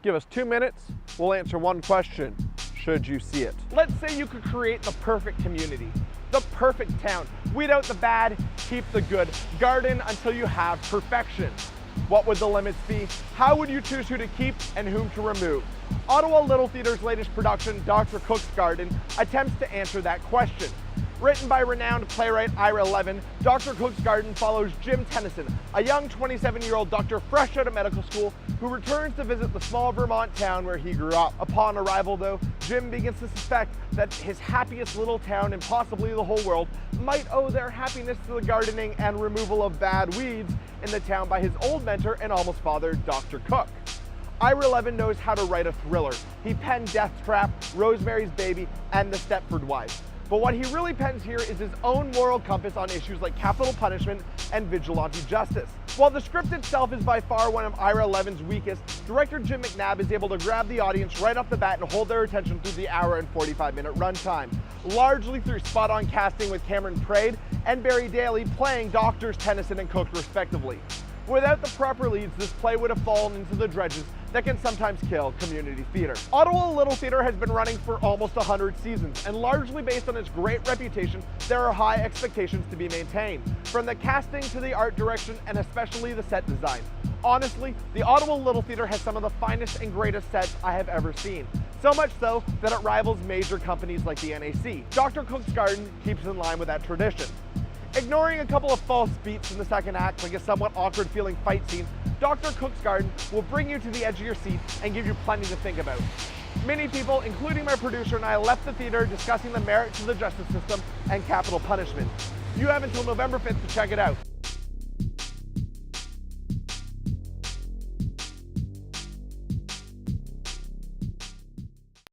Give us 2 minutes, we'll answer one question. Should you see it? Let's say you could create the perfect community, the perfect town. Weed out the bad, keep the good. Garden until you have perfection. What would the limits be? How would you choose who to keep and whom to remove? Ottawa Little Theatre's latest production, Dr. Cook's Garden, attempts to answer that question. Written by renowned playwright Ira Levin, Dr. Cook's Garden follows Jim Tennyson, a young 27-year-old doctor fresh out of medical school who returns to visit the small Vermont town where he grew up. Upon arrival, though, Jim begins to suspect that his happiest little town and possibly the whole world might owe their happiness to the gardening and removal of bad weeds in the town by his old mentor and almost father, Dr. Cook. Ira Levin knows how to write a thriller. He penned Death Trap, Rosemary's Baby, and The Stepford Wives. But what he really pens here is his own moral compass on issues like capital punishment and vigilante justice. While the script itself is by far one of Ira Levin's weakest, director Jim McNabb is able to grab the audience right off the bat and hold their attention through the hour and 45-minute runtime, largely through spot-on casting with Cameron Prade and Barry Daly playing Doctors Tennyson and Cook respectively. Without the proper leads, this play would have fallen into the dredges that can sometimes kill community theater. Ottawa Little Theatre has been running for almost 100 seasons, and largely based on its great reputation, there are high expectations to be maintained, from the casting to the art direction and especially the set design. Honestly, the Ottawa Little Theatre has some of the finest and greatest sets I have ever seen. So much so that it rivals major companies like the NAC. Dr. Cook's Garden keeps in line with that tradition. Ignoring a couple of false beats in the second act, like a somewhat awkward feeling fight scene, Dr. Cook's Garden will bring you to the edge of your seat and give you plenty to think about. Many people, including my producer and I, left the theater discussing the merits of the justice system and capital punishment. You have until November 5th to check it out.